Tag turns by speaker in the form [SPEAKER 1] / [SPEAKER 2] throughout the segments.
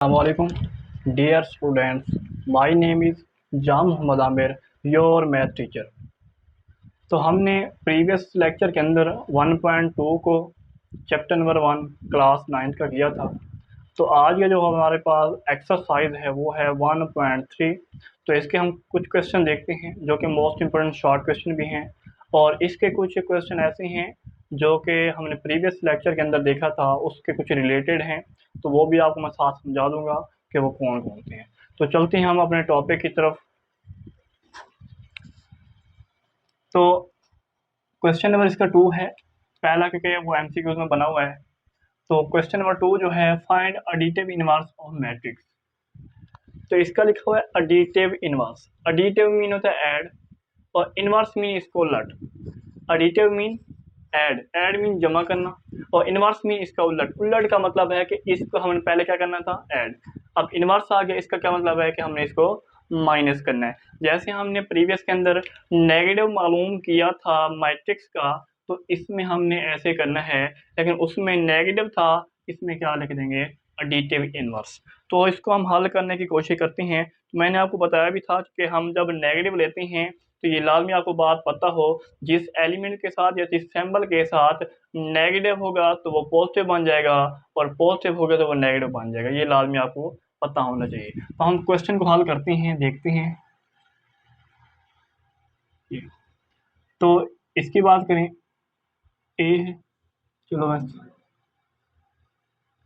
[SPEAKER 1] Assalamualaikum, dear students. My name is Jam Mohammad Aamir, your math teacher. तो हमने previous lecture के अंदर 1.2 को चैप्टर नंबर 1 क्लास 9 का किया था। तो आज का जो हमारे पास एक्सरसाइज है वो है 1.3। तो इसके हम कुछ क्वेश्चन देखते हैं जो कि मोस्ट इम्पोर्टेंट शॉर्ट क्वेश्चन भी हैं, और इसके कुछ क्वेश्चन ऐसे हैं जो कि हमने प्रीवियस लेक्चर के अंदर देखा था, उसके कुछ रिलेटेड हैं। तो वो भी आपको मैं साथ समझा दूंगा कि वो कौन कौन से हैं। तो चलते हैं हम अपने टॉपिक की तरफ। तो क्वेश्चन नंबर इसका 2 है पहला, क्योंकि वो एमसीक्यूज में बना हुआ है। तो क्वेश्चन नंबर 2 जो है, find additive inverse of matrix. तो इसका लिखा हुआ है एडिटिव इनवर्स। एडिटिव मीन होता है ऐड, और इनवर्स मीन इसको उलट। Additive mean add, add mean जमा करना, और इनवर्स मीन इसका उलट। उलट का मतलब है कि इसको हमने पहले क्या करना था, ऐड। अब इनवर्स आ गया, इसका क्या मतलब है कि हमने इसको माइनस करना है। जैसे हमने प्रीवियस के अंदर नेगेटिव मालूम किया था मैट्रिक्स का, तो इसमें हमने ऐसे करना है, लेकिन उसमें नेगेटिव था, इसमें क्या लिख देंगे, एडिटिव इनवर्स। तो इसको हम हल करने की कोशिश करते हैं। मैंने आपको बताया भी था कि हम जब नेगेटिव लेते हैं तो ये लाजमी आपको बात पता हो, जिस एलिमेंट के साथ या जिस सिंबल के साथ नेगेटिव होगा तो वो पॉजिटिव बन जाएगा, और पॉजिटिव होगा तो वो नेगेटिव बन जाएगा। ये लाजमी आपको पता होना चाहिए। तो हम क्वेश्चन को हल करते हैं, देखते हैं। तो इसकी बात करें, ए है, चलो बस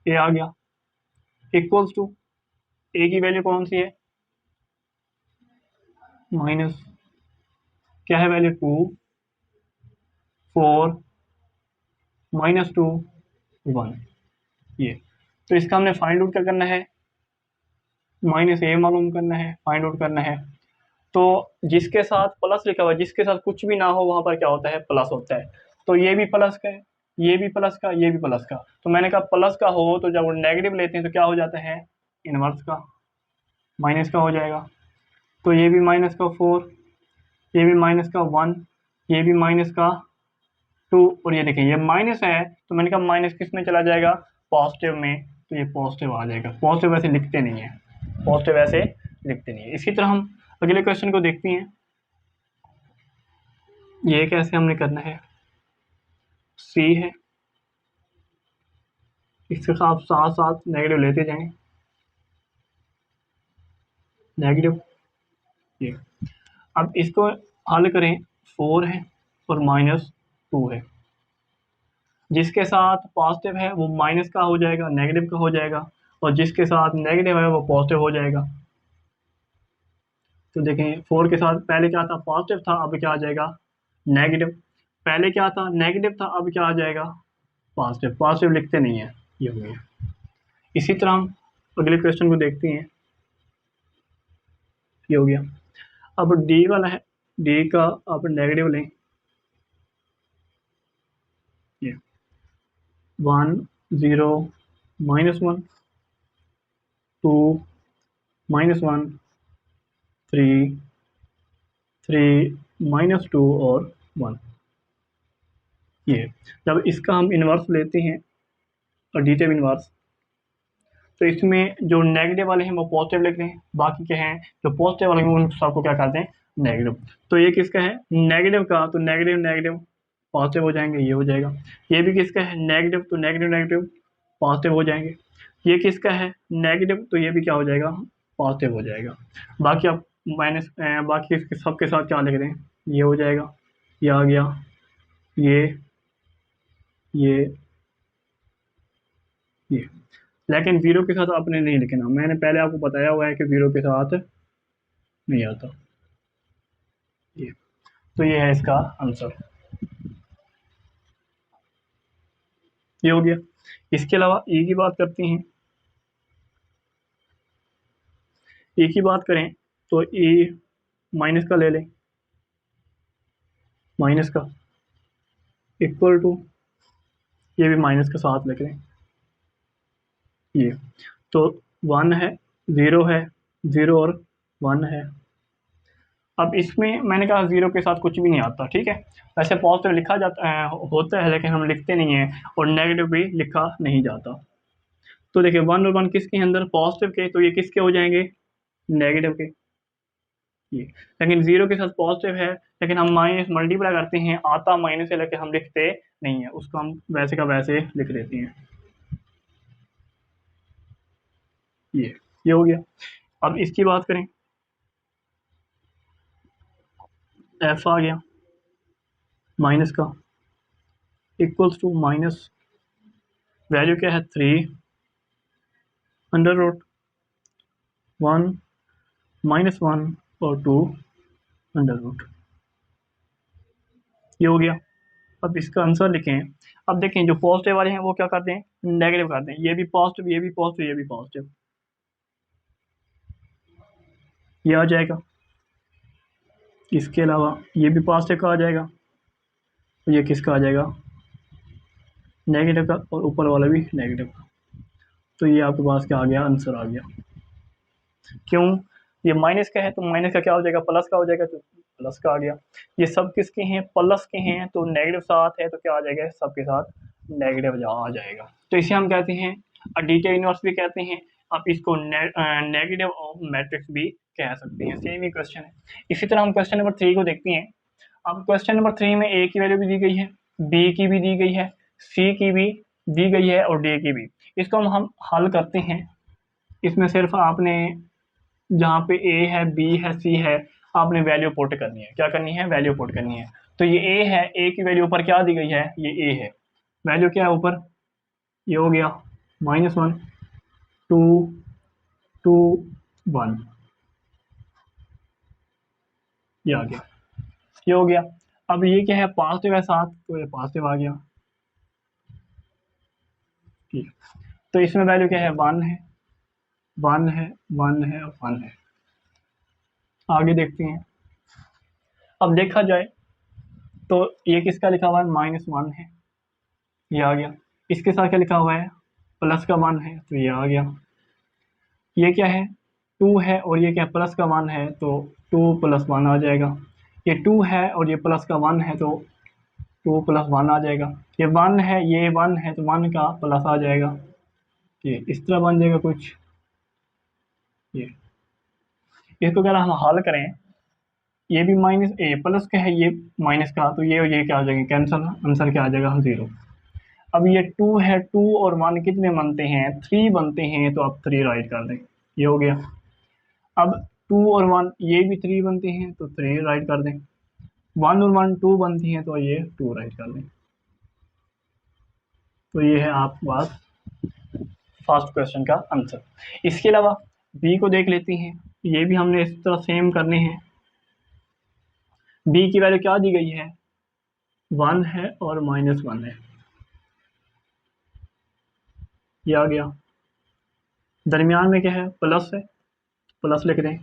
[SPEAKER 1] ए आ गया, इक्वल्स टू ए की वैल्यू कौन सी है, माइनस क्या है वैल्यू, 2 4 -2 1। ये तो इसका हमने फाइंड आउट क्या करना है, माइनस ए मालूम करना है, फाइंड आउट करना है। तो जिसके साथ प्लस लिखा हुआ है, जिसके साथ कुछ भी ना हो वहां पर क्या होता है, प्लस होता है। तो ये भी प्लस का है, ये भी प्लस का, ये भी प्लस का। तो मैंने कहा प्लस का हो तो जब नेगेटिव लेते हैं तो क्या हो जाता है, इनवर्स का, माइनस का हो जाएगा। तो ये भी माइनस का 4, ये भी माइनस का 1, ये भी माइनस का 2, और ये देखिए ये माइनस है, तो मैंने कहा माइनस किस में चला जाएगा, पॉजिटिव में। तो ये पॉजिटिव आ जाएगा। पॉजिटिव वैसे लिखते नहीं है, पॉजिटिव ऐसे लिखते नहीं है। इसी तरह हम अगले क्वेश्चन को देखते हैं। ये कैसे हमने करना है, सी है, इसके साथ साथ साथ नेगेटिव लेते जाएं, नेगेटिव। ये अब इसको हल करें, 4 है और -2 है। जिसके साथ पॉजिटिव है वो माइनस का हो जाएगा, नेगेटिव का हो जाएगा, और जिसके साथ नेगेटिव है वो पॉजिटिव हो जाएगा। तो देखें 4 के साथ पहले क्या था, पॉजिटिव था, अब क्या आ जाएगा, नेगेटिव। पहले क्या था, नेगेटिव था, अब क्या आ जाएगा, पॉजिटिव। पॉजिटिव लिखते नहीं है, ये हो गया। इसी तरह हम अगले क्वेश्चन को देखते हैं। ये हो गया। अब डी वाला है, डी का आप नेगेटिव लें, ये 1 0 -1 2 -1 3 3 -2 और 1। ये जब इसका हम इन्वर्स लेते हैं, एडिटिव इन्वर्स, तो इसमें जो नेगेटिव वाले हैं वो पॉजिटिव लिख रहे हैं, बाकी के हैं जो पॉजिटिव वाले हैं उन सबको क्या करते हैं, नेगेटिव। तो ये किसका है, नेगेटिव का, तो नेगेटिव नेगेटिव पॉजिटिव हो जाएंगे, ये हो जाएगा। ये भी किसका है, नेगेटिव, तो नेगेटिव नेगेटिव पॉजिटिव हो जाएंगे। ये किसका है, नेगेटिव, तो ये भी क्या हो जाएगा, पॉजिटिव हो जाएगा। बाकी आप माइनस, बाकी सबके साथ क्या लिख रहे हैं, ये हो जाएगा, ये आ गया, ये ये। लेकिन जीरो के साथ आपने नहीं लिखना, मैंने पहले आपको बताया हुआ है कि जीरो के साथ नहीं आता। ये तो ये है इसका आंसर, ये हो गया। इसके अलावा ई की बात करते हैं। ई की बात करें तो ई माइनस का ले लें, माइनस का इक्वल टू, ये भी माइनस के साथ लिख लें, ये तो 1 है, 0 है, 0 और 1 है। अब इसमें मैंने कहा जीरो के साथ कुछ भी नहीं आता, ठीक है। वैसे पॉजिटिव लिखा जाता है, होता है, लेकिन हम लिखते नहीं हैं, और नेगेटिव भी लिखा नहीं जाता। तो देखिए 1 और 1 किसके अंदर, पॉजिटिव के, तो ये किसके हो जाएंगे, नेगेटिव के। ये लेकिन 0 के साथ पॉजिटिव है, लेकिन हम माइनस मल्टीप्लाई करते हैं, आता माइनस से, लेके हम लिखते नहीं है उसको, हम वैसे का वैसे लिख देते हैं। ये हो गया। अब इसकी बात करें, एफ आ गया माइनस का, इक्वल्स टू माइनस, वैल्यू क्या है 3 अंडर रूट 1 -1 और 2 अंडर रूट। ये हो गया। अब इसका आंसर लिखें। अब देखें जो पॉजिटिव वाले हैं वो क्या करते हैं, नेगेटिव करते हैं, ये भी पॉजिटिव, ये भी पॉजिटिव, ये भी पॉजिटिव, ये आ जाएगा। इसके अलावा ये भी पॉजिटिव का आ जाएगा, तो ये किसका आ जाएगा, नेगेटिव का, और ऊपर वाला भी नेगेटिव का। तो ये आपके पास क्या आ गया, आंसर आ गया। क्यों, ये माइनस का है तो माइनस का क्या हो जाएगा, प्लस का हो जाएगा, तो प्लस का आ गया। ये सब किसके हैं, प्लस के हैं, तो नेगेटिव साथ है तो क्या आ जाएगा, सबके साथ नेगेटिव आ जाएगा। तो इसे हम कहते हैं एडिटिव इनवर्स भी कहते हैं, आप इसको नेगेटिव ऑफ मैट्रिक्स भी कह सकते हैं। सेम ही क्वेश्चन है। इसी तरह हम क्वेश्चन नंबर 3 को देखते हैं। अब क्वेश्चन नंबर 3 में ए की वैल्यू भी दी गई है, बी की भी दी गई है, सी की भी दी गई है और डी की भी। इसको हम हल करते हैं। इसमें सिर्फ आपने जहाँ पे ए है, बी है, सी है, आपने वैल्यू पुट करनी है। क्या करनी है, वैल्यू पुट करनी है। तो ये ए है, ए की वैल्यू ऊपर क्या दी गई है, ये ए है, वैल्यू क्या है ऊपर, ये हो गया -1 2 2 1, ये आ गया, ये हो गया। अब ये क्या है, पॉजिटिव है साथ, तो ये पॉजिटिव आ गया। ठीक, तो इसमें वैल्यू क्या है, 1 है, 1 है, 1 है और 1 है। आगे देखते हैं। अब देखा जाए तो ये किसका लिखा हुआ है, -1 है, ये आ गया। इसके साथ क्या लिखा हुआ है, प्लस का 1 है, तो ये आ गया। ये क्या है, 2 है और ये क्या प्लस का 1 है, तो 2 + 1 आ जाएगा। ये 2 है और ये प्लस का 1 है, तो 2 + 1 आ जाएगा। ये 1 है, ये 1 है, तो 1 का प्लस आ जाएगा। ये इस तरह बन जाएगा कुछ। ये इसको अगर हम हल करें, ये भी प्लस का है, ये माइनस का, तो ये क्या आ जाएगा, कैंसल, आंसर क्या आ जाएगा, 0। अब ये 2 है, 2 और 1 कितने बनते हैं, 3 बनते हैं, तो आप 3 राइट कर दें, ये हो गया। अब 2 और 1 ये भी 3 बनते हैं, तो 3 राइट कर दें। 1 और 1 2 बनती हैं, तो ये 2 राइट कर दें। तो ये है आपके पास फर्स्ट क्वेश्चन का आंसर। इसके अलावा बी को देख लेते हैं। ये भी हमने इस तरह सेम करने हैं। बी की वैल्यू क्या दी गई है, 1 है और -1 है, ये आ गया। दरमियान में क्या है, प्लस है, प्लस लिख दें।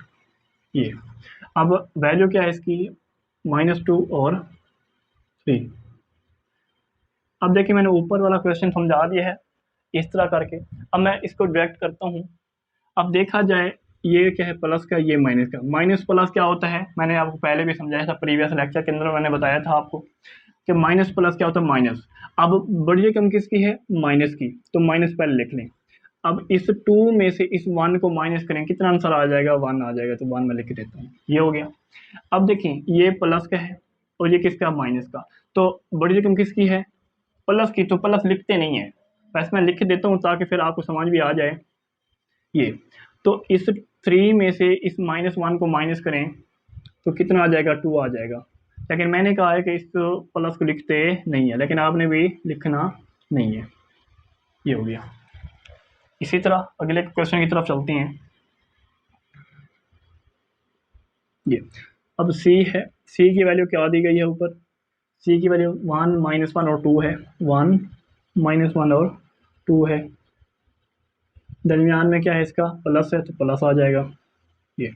[SPEAKER 1] ये अब वैल्यू क्या है इसकी, -2 और 3। अब देखिए मैंने ऊपर वाला क्वेश्चन समझा दिया है इस तरह करके। अब मैं इसको डायरेक्ट करता हूँ। अब देखा जाए ये क्या है, प्लस का, ये माइनस का। माइनस प्लस क्या होता है, मैंने आपको पहले भी समझाया था, प्रीवियस लेक्चर के अंदर मैंने बताया था आपको कि माइनस प्लस क्या होता है, माइनस। अब बड़ी रकम किसकी है, माइनस की, तो माइनस पहले लिख लें। अब इस 2 में से इस 1 को माइनस करें, कितना आंसर आ जाएगा, 1 आ जाएगा, तो 1 में लिख देता हूँ, ये हो गया। अब देखें ये प्लस का है और ये किसका, माइनस का, तो बड़ी रकम किसकी है, प्लस की, तो प्लस लिखते नहीं है, वैसे मैं लिख देता हूँ ताकि फिर आपको समझ भी आ जाए। ये तो इस 3 में से इस -1 को माइनस करें तो कितना आ जाएगा, 2 आ जाएगा। लेकिन मैंने कहा है कि इस प्लस को लिखते नहीं है, लेकिन आपने भी लिखना नहीं है, ये हो गया। इसी तरह अगले क्वेश्चन की तरफ चलते हैं। ये अब सी है, सी की वैल्यू क्या दी गई है ऊपर, सी की वैल्यू 1 -1 और 2 है, 1 -1 और 2 है। दरमियान में क्या है इसका, प्लस है, तो प्लस आ जाएगा। ये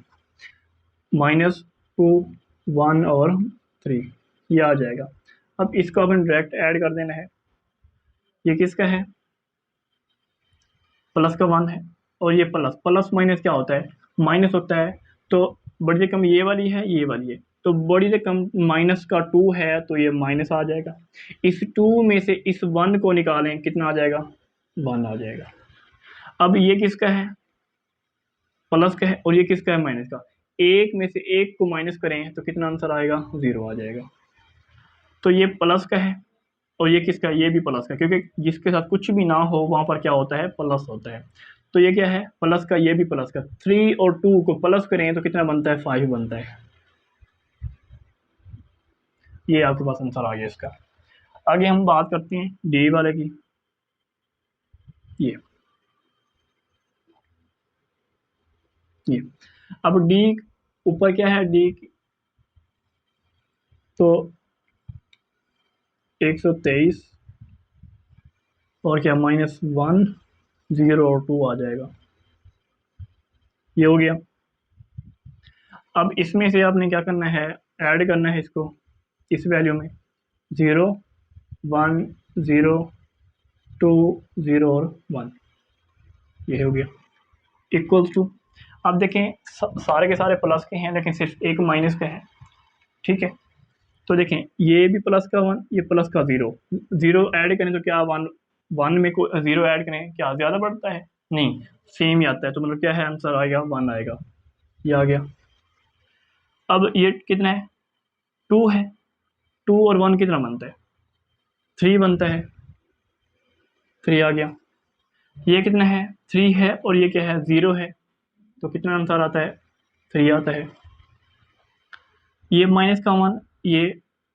[SPEAKER 1] -2 1 और 3, ये आ जाएगा। अब इसको अपन डायरेक्ट ऐड कर देना है। ये किसका है, प्लस का 1 है और ये प्लस, प्लस माइनस क्या होता है, माइनस होता है। तो बड़ी रकम ये वाली है, ये वाली है, तो बड़ी रकम माइनस का 2 है, तो ये माइनस आ जाएगा। इस 2 में से इस 1 को निकालें, कितना आ जाएगा, 1 आ जाएगा। अब ये किसका है, प्लस का है, और ये किसका है, माइनस का। एक में से एक को माइनस करें तो कितना आंसर आएगा, 0 आ जाएगा। तो ये प्लस का है और ये किसका है, ये भी प्लस का, क्योंकि जिसके साथ कुछ भी ना हो वहां पर क्या होता है, प्लस होता है। तो ये क्या है, प्लस का, ये भी प्लस का। 3 और 2 को प्लस करें तो कितना बनता है, 5 बनता है। ये आपके पास आंसर आ गया इसका। आगे हम बात करते हैं डी वाले की। ये अब डी ऊपर क्या है, डी तो 123 और क्या, -1 0 और 2 आ जाएगा। ये हो गया। अब इसमें से आपने क्या करना है, ऐड करना है इसको इस वैल्यू में, 0 1 0 2 0 और 1, ये हो गया इक्वल्स टू। अब देखें सारे के सारे प्लस के हैं लेकिन सिर्फ एक माइनस का है, ठीक है। तो देखें ये भी प्लस का 1, ये प्लस का 0, 0 ऐड करें तो क्या 1, 1 में को 0 ऐड करें क्या ज़्यादा बढ़ता है, नहीं, सेम ही आता है। तो मतलब क्या है, आंसर आएगा 1 आएगा। ये आ गया। अब ये कितना है, 2 है, 2 और 1 कितना बनता है, 3 बनता है, 3 आ गया। ये कितना है, 3 है और ये क्या है, 0 है, तो कितना आंसर आता है, 3 आता है। ये माइनस का 1, ये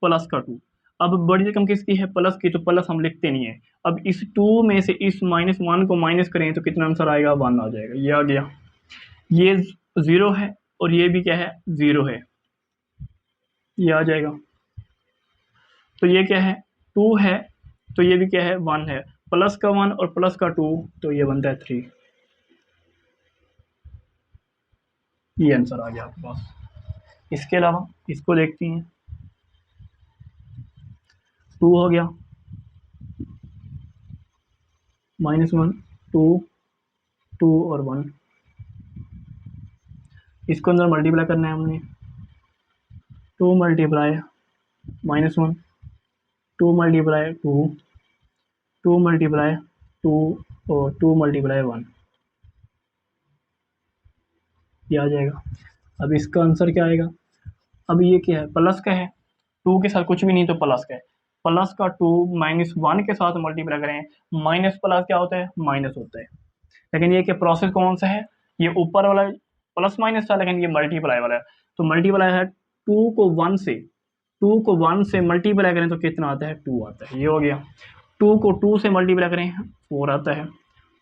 [SPEAKER 1] प्लस का 2। अब बड़ी रकम किसकी है, प्लस की, तो प्लस हम लिखते नहीं है। अब इस 2 में से इस -1 को माइनस करें तो कितना आंसर आएगा, 1 आ जाएगा। ये आ गया। ये 0 है और ये भी क्या है, 0 है, ये आ जाएगा। तो ये क्या है, 2 है, तो ये भी क्या है, 1 है, प्लस का 1 और प्लस का 2, तो ये बनता है 3। ये आंसर आ गया आपके पास। इसके अलावा इसको देखते हैं, 2 हो गया, -1 2 2 और 1, इसको अंदर मल्टीप्लाई करना है हमने, 2 मल्टीप्लाई -1 2 मल्टीप्लाई 2 2 मल्टीप्लाई 2 और 2 मल्टीप्लाई 1, ये आ जाएगा। अब इसका आंसर क्या आएगा, अब ये क्या है, प्लस का है, 2 के साथ कुछ भी नहीं तो प्लस का है, प्लस का 2 -1 के साथ मल्टीप्लाई करें, माइनस प्लस क्या होता है, माइनस होता है। लेकिन ये क्या प्रोसेस कौन सा है, ये ऊपर वाला प्लस माइनस था, लेकिन ये मल्टीप्लाई वाला है। तो मल्टीप्लाई है, 2 को 1 से मल्टीप्लाई करें तो कितना आता है, 2 आता है। ये हो गया। 2 को 2 से मल्टीप्लाई करें 4 आता है,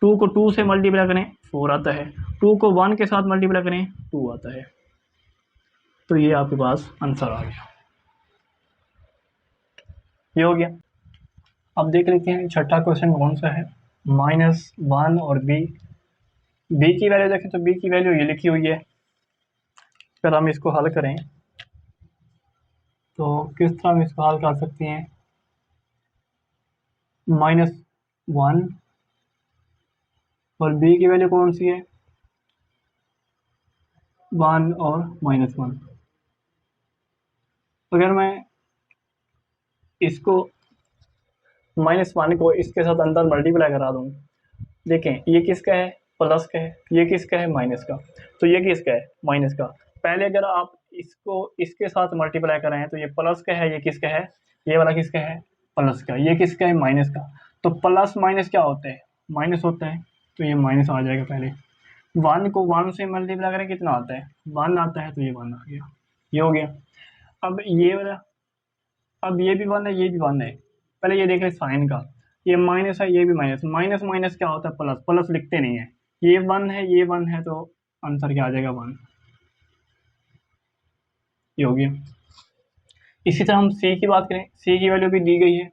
[SPEAKER 1] 2 को 2 से मल्टीप्लाई करें 4 आता है, 2 को 1 के साथ मल्टीप्लाई करें 2 आता है। तो ये आपके पास आंसर आ गया। ये हो गया। अब देख लेते हैं छठा क्वेश्चन कौन सा है, -1 और बी की वैल्यू देखें तो बी की वैल्यू ये लिखी हुई है। अगर हम इसको हल करें तो किस तरह हम इसको हल कर सकते हैं, -1 और बी की वैल्यू कौन सी है, 1 और -1। अगर मैं इसको -1 को इसके साथ अंदर मल्टीप्लाई करा दूँ, देखें ये किसका है, प्लस का है, ये किसका है, माइनस का, तो ये किसका है, माइनस का। पहले अगर आप इसको इसके साथ मल्टीप्लाई कराएं तो ये प्लस का है, ये किसका है, ये वाला किसका है, प्लस का, ये किसका है, माइनस का। तो प्लस माइनस क्या होता है, माइनस होता है, तो ये माइनस आ जाएगा। पहले 1 को 1 से मल्टीप्लाई करें कितना आता है, 1 आता है, तो ये 1 आ गया। ये हो गया। अब ये वाला, अब ये भी 1 है, ये भी 1 है। पहले ये देख रहे साइन का, ये माइनस है, ये भी माइनस, माइनस माइनस क्या होता है, प्लस, प्लस लिखते नहीं है। ये 1 है, ये 1 है, तो आंसर क्या आ जाएगा, 1। ये हो गया। इसी तरह हम सी की बात करें, सी की वैल्यू भी दी गई है,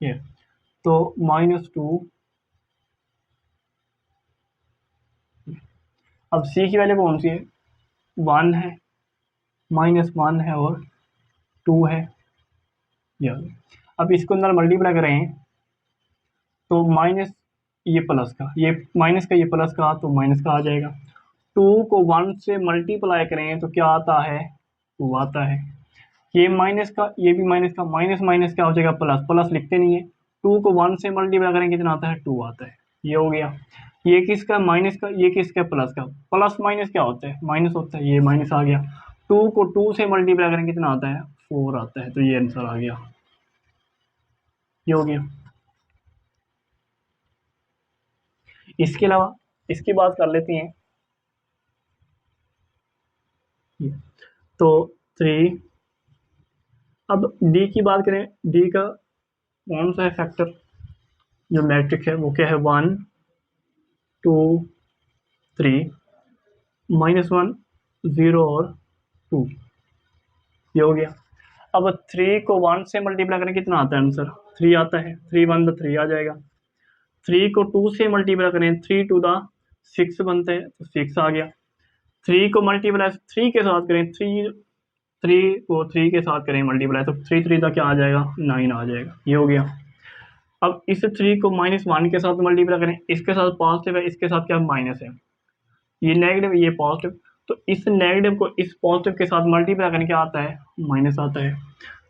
[SPEAKER 1] ये तो -2। अब सी की वैल्यू कौन सी है, 1 है, -1 है और 2 है। ये अब इसको अंदर मल्टीप्लाई करें तो माइनस ये प्लस का, ये माइनस का, ये प्लस का, तो माइनस का आ जाएगा। 2 को 1 से मल्टीप्लाई करें तो क्या आता है, 2 आता है। ये माइनस का, ये भी माइनस का, माइनस माइनस क्या हो जाएगा, प्लस, प्लस लिखते नहीं है, 2 को 1 से मल्टीप्लाई करेंगे कितना आता है, 2 आता है। ये हो गया। ये किसका, माइनस का, ये किसका, प्लस का। प्लस माइनस क्या होता है, माइनस होता है, ये माइनस आ गया। 2 को 2 से मल्टीप्लाई करेंगे कितना आता है, 4 आता है। तो ये आंसर आ गया, ये हो गया। इसके अलावा इसकी बात कर लेते हैं। तो 3, अब डी की बात करें, डी का कौन सा है फैक्टर जो मैट्रिक्स है, वो क्या है, 1 2 3 -1 0 और 2। ये हो गया। अब 3 को 1 से मल्टीप्लाई करें कितना आता है आंसर, 3 आता है। 3 1 द 3 आ जाएगा। 3 को 2 से मल्टीप्लाई करें, 3 2 द 6 बनते हैं, तो 6 आ गया। 3 को मल्टीप्लाई 3 के साथ करें, 3 को 3 के साथ करें मल्टीप्लाई, तो 3 3 का क्या आ जाएगा, 9 आ जाएगा। ये हो गया। अब इस 3 को -1 के साथ मल्टीप्लाई करें, इसके साथ पॉजिटिव है, इसके साथ क्या माइनस है, ये नेगेटिव, ये पॉजिटिव, तो इस नेगेटिव को इस पॉजिटिव के साथ मल्टीप्लाई करने क्या आता है, माइनस आता है।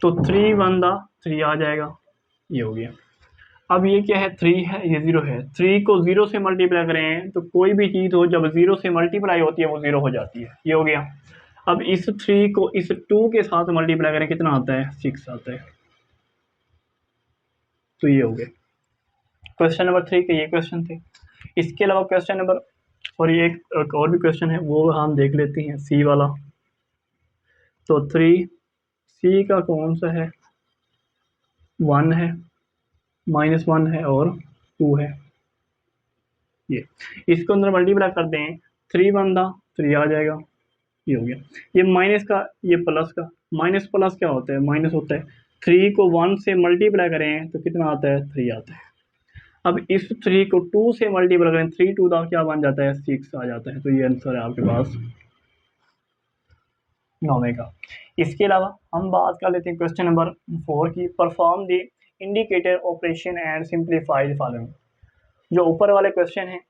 [SPEAKER 1] तो 3 1 द 3 आ जाएगा। ये हो गया। अब ये क्या है, 3 है, ये 0 है। 3 को 0 से मल्टीप्लाई करें, तो कोई भी चीज़ हो जब 0 से मल्टीप्लाई होती है वो 0 हो जाती है। ये हो गया। अब इस 3 को इस 2 के साथ मल्टीप्लाई करें कितना आता है, 6 आता है। तो ये हो गया क्वेश्चन नंबर 3 के ये क्वेश्चन थे। इसके अलावा क्वेश्चन नंबर, और ये एक और भी क्वेश्चन है, वो हम देख लेते हैं, सी वाला। तो 3 सी का कौन सा है, 1 है, -1 है और 2 है। ये इसको अंदर मल्टीप्लाई कर दें, 3 1 दा 3 आ जाएगा। ये हो गया। ये माइनस का, ये प्लस का, माइनस प्लस क्या होता है, माइनस होता है। 3 को 1 से मल्टीप्लाई करें तो कितना आता है, 3 आता है। अब इस 3 को 2 से मल्टीप्लाई करें, 3 2 दा क्या बन जाता है, 6 आ जाता है। तो ये आंसर है आपके पास 9वें का। इसके अलावा हम बात कर लेते हैं क्वेश्चन नंबर 4 की। Perform the indicator operation and simplify the following. जो ऊपर वाले क्वेश्चन हैं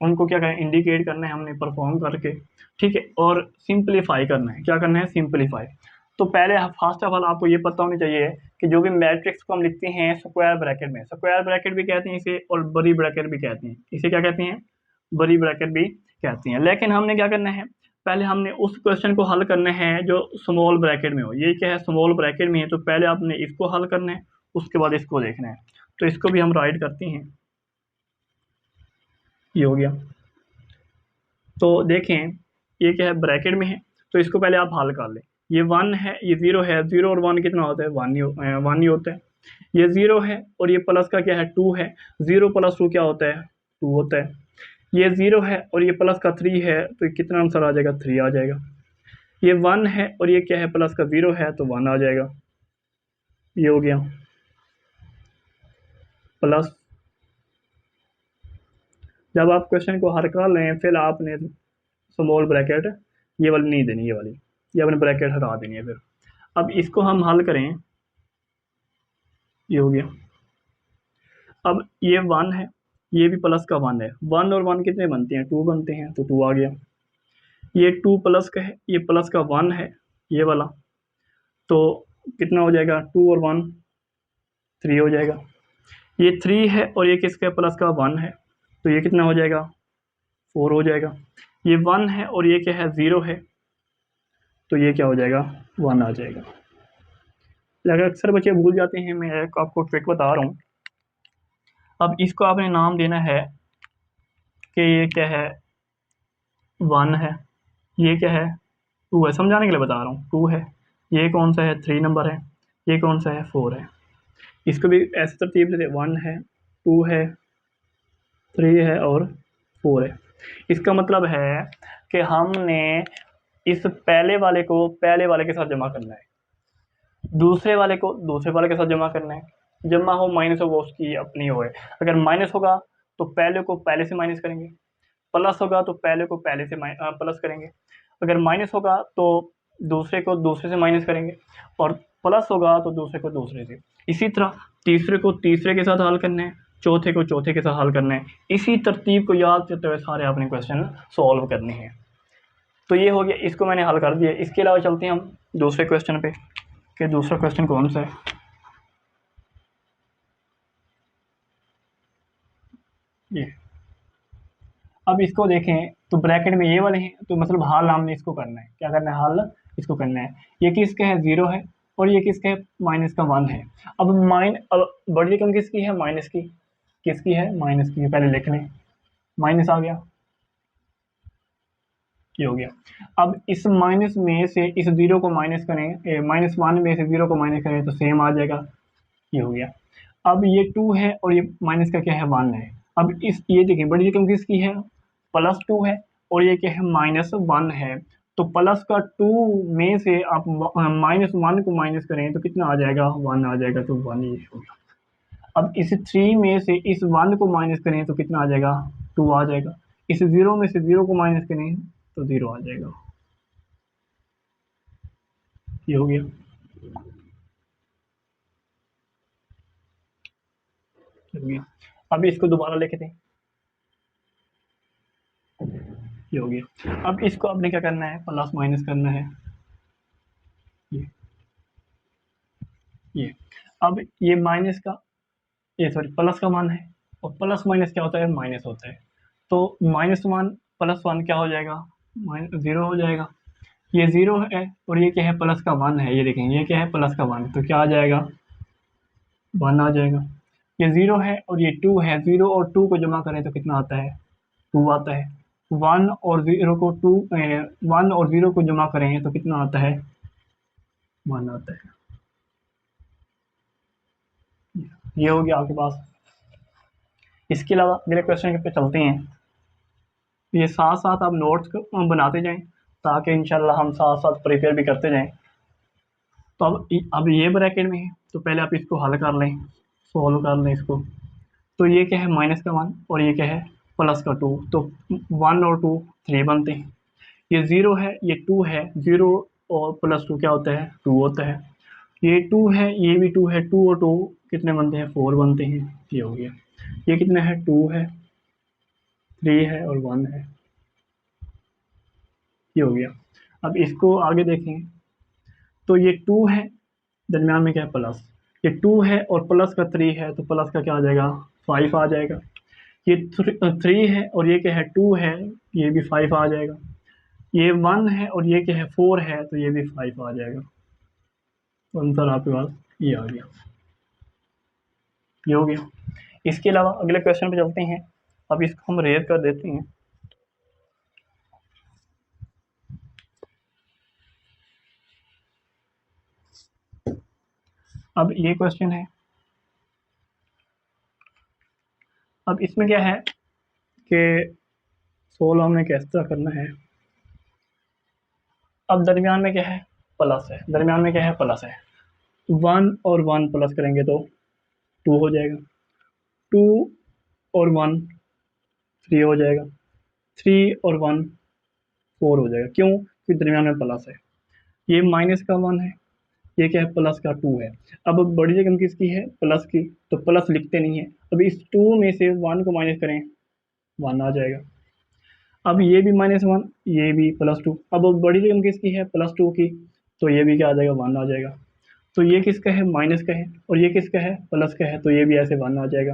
[SPEAKER 1] उनको क्या करें, इंडिकेट करना है हमने परफॉर्म करके, ठीक है, और सिंप्लीफाई करना है। क्या करना है, सिंप्लीफाई। तो पहले फर्स्ट ऑफ ऑल आपको ये पता होनी चाहिए कि जो भी मैट्रिक्स को हम लिखते हैं स्क्वायर ब्रैकेट में, स्क्वायर ब्रैकेट भी कहते हैं इसे और बड़ी ब्रैकेट भी कहते हैं। इसे क्या कहते हैं, बड़ी ब्रैकेट भी कहते हैं। लेकिन हमने क्या करना है, पहले हमने उस क्वेश्चन को हल करना है जो स्मॉल ब्रैकेट में हो। ये क्या है, स्मॉल ब्रैकेट में है, तो पहले आपने इसको हल करना है, उसके बाद इसको देखना है। तो इसको भी हम राइट करते हैं। ये हो गया। तो देखें ये क्या है, ब्रैकेट में है, तो इसको पहले आप हल कर लें। ये 1 है, ये 0 है, 0 और 1 कितना होता है, 1 ही होता है। ये 0 है और ये प्लस का क्या है, 2 है। 0 + 2 क्या होता है, 2 होता है। ये 0 है और ये प्लस का 3 है, तो कितना आंसर आ जाएगा, 3 आ जाएगा। ये 1 है और ये क्या है, प्लस का 0 है, तो 1 आ जाएगा। ये हो गया। प्लस जब आप क्वेश्चन को हल कर लें, फिर आपने स्मॉल ब्रैकेट ये वाली नहीं देनी, ये अपने ब्रैकेट हटा देनी है। फिर अब इसको हम हल करें, ये हो गया। अब ये 1 है, ये भी प्लस का 1 है। 1 और 1 कितने बनते हैं, 2 बनते हैं, तो 2 आ गया। ये 2 प्लस का है, ये प्लस का 1 है, ये वाला, तो कितना हो जाएगा, 2 और 1 3 हो जाएगा। ये 3 है और ये किसका प्लस का 1 है, तो ये कितना हो जाएगा, 4 हो जाएगा। ये 1 है और ये क्या है, 0 है, तो ये क्या हो जाएगा, 1 आ जाएगा। लेकिन अक्सर बच्चे भूल जाते हैं, मैं एक आपको ट्रिक बता रहा हूँ। अब इसको आपने नाम देना है कि ये क्या है, 1 है, ये क्या है, 2 है, समझाने के लिए बता रहा हूँ। 2 है, ये कौन सा है, 3 नंबर है, ये कौन सा है, 4 है। इसको भी ऐसे तरतीब देते, 1 है, 2 है, 3 है और 4 है। इसका मतलब है कि हमने इस पहले वाले को पहले वाले के साथ जमा करना है, दूसरे वाले को दूसरे वाले के साथ जमा करना है। जमा हो माइनस हो वो उसकी अपनी हो है। अगर माइनस होगा तो पहले को पहले से माइनस करेंगे, प्लस होगा तो पहले को पहले से प्लस करेंगे। अगर माइनस होगा तो दूसरे को दूसरे से माइनस करेंगे, और प्लस होगा तो दूसरे को दूसरे से। इसी तरह तीसरे को तीसरे के साथ हल करना है, चौथे को चौथे के साथ हल करना है। इसी तरतीब को याद करते हुए सारे अपने क्वेश्चन सॉल्व करने हैं। तो ये हो गया, इसको मैंने हल कर दिया। इसके अलावा चलते हैं हम दूसरे क्वेश्चन पे कि दूसरा क्वेश्चन कौन सा है। ये। अब इसको देखें तो ब्रैकेट में ये वाले हैं, तो मतलब हाल हमने इसको करना है, क्या करना है, हाल इसको करना है। ये किसका है, 0 है, और ये किसका है, माइनस का 1 है। अब बड़ी रकम किसकी है, माइनस की, किसकी है, माइनस की, पहले लिख लें, माइनस आ गया, ये हो गया। अब इस माइनस में से इस 0 को माइनस करें, -1 में से 0 को माइनस करें तो सेम आ जाएगा, ये हो गया। अब ये 2 है और ये माइनस का क्या है, 1 है। अब इस ये देखिए बड़ी रकम किसकी है, +2 है, और ये क्या है, -1 है। तो प्लस का 2 में से आप -1 को माइनस करें तो कितना आ जाएगा, 1 आ जाएगा, तो 1 ये हो गया। अब इस 3 में से इस 1 को माइनस करें तो कितना आ जाएगा, 2 आ जाएगा। इस 0 में से 0 को माइनस करें तो 0 आ जाएगा, ये हो गया। अब इसको दोबारा लिखते हैं, ये हो गया। अब इसको आपने क्या करना है, प्लस माइनस करना है, ये। अब ये माइनस का, ये सॉरी प्लस का मान है, और प्लस माइनस क्या होता है, माइनस होता है। तो -1 + 1 क्या हो जाएगा, -0 हो जाएगा। ये 0 है और ये क्या है, प्लस का 1 है, ये देखें ये क्या है, प्लस का 1, तो क्या आ जाएगा, 1 आ जाएगा। ये 0 है और ये 2 है, 0 और 2 को जमा करें तो कितना आता है, 2 आता है। 1 और 0 को 1 और 0 को जमा करें तो कितना आता है, 1 आता है। ये हो गया आपके पास। इसके अलावा अगले क्वेश्चन पे चलते हैं। ये साथ साथ आप नोट्स बनाते जाएं ताकि इंशाल्लाह हम साथ साथ प्रिपेयर भी करते जाएं। तो अब ये ब्रैकेट में है, तो पहले आप इसको हल कर लें, सॉल्व कर लें इसको। तो ये क्या है, माइनस का 1, और ये क्या है, प्लस का 2, तो 1 और 2 3 बनते हैं। ये 0 है, ये 2 है, 0 और +2 क्या होता है, 2 होता है। ये 2 है, ये भी 2 है, 2 और 2 कितने बनते हैं, 4 बनते हैं, ये हो गया। ये कितना है, 2 है, 3 है और 1 है, ये हो गया। अब इसको आगे देखें, तो ये 2 है, दरमियान में क्या है, प्लस। ये 2 है और प्लस का 3 है, तो प्लस का क्या आ जाएगा, 5 आ जाएगा। ये 3 है और ये क्या है, 2 है, ये भी 5 आ जाएगा। ये 1 है और ये क्या है, 4 है, तो ये भी 5 आ जाएगा। तो आंसर आपके पास ये आ गया, ये हो गया। इसके अलावा अगले क्वेश्चन पे चलते हैं। अब इसको हम रेज कर देते हैं। अब ये क्वेश्चन है, अब इसमें क्या है कि सोल्व हमने किस तरह करना है। अब दरमियान में क्या है, प्लस है, दरमियान में क्या है, प्लस है। 1 और 1 प्लस करेंगे तो 2 हो जाएगा, 2 और 1 3 हो जाएगा, 3 और 1 4 हो जाएगा। क्यों, क्योंकि दरमियान में प्लस है। ये माइनस का 1 है, ये क्या है, प्लस का 2 है। अब बड़ी रकम किसकी है, प्लस की, तो प्लस लिखते नहीं है। अब इस 2 में से 1 को माइनस करें, 1 आ जाएगा। अब ये भी -1, ये भी +2। अब बड़ी रकम किसकी है, +2 की, तो ये भी क्या आ जाएगा, 1 आ जाएगा। तो ये किसका है, माइनस का है, और ये किसका है, प्लस का है, तो ये भी ऐसे 1 आ जाएगा।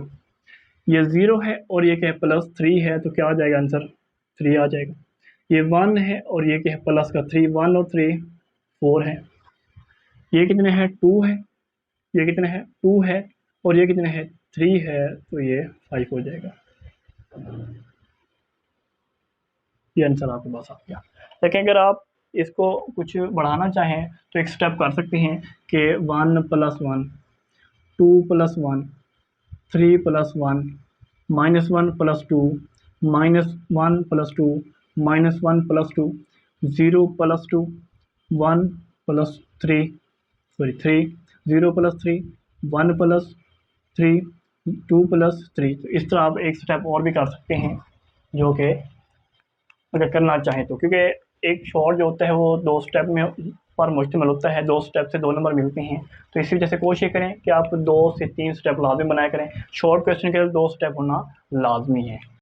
[SPEAKER 1] ये 0 है और ये क्या है, +3 है, तो क्या आ जाएगा आंसर, 3 आ जाएगा। ये 1 है और ये क्या है, प्लस का 3, 1 और 3 4 है। ये कितने हैं, 2 है, ये कितने हैं, 2 है, और ये कितने हैं, 3 है, तो ये 5 हो जाएगा। ये आंसर आपके पास आ गया। लेकिन अगर आप इसको कुछ बढ़ाना चाहें तो एक स्टेप कर सकते हैं कि 1 + 1, 2 + 1, 3 + 1, -1 + 2, -1 + 2, -1 + 2, 0 + 2, 1 + 3, 3, 0 + 3, 1 + 3, 2 + 3। तो इस तरह आप एक स्टेप और भी कर सकते हैं, जो कि अगर करना चाहें तो, क्योंकि एक शॉर्ट जो होता है वो 2 स्टेप में पर मुश्तमिल होता है, 2 स्टेप से 2 नंबर मिलते हैं। तो इसी वजह से कोशिश करें कि आप 2 से 3 स्टेप लाजमी बनाया करें। शॉर्ट क्वेश्चन के लिए 2 स्टेप होना लाजमी है।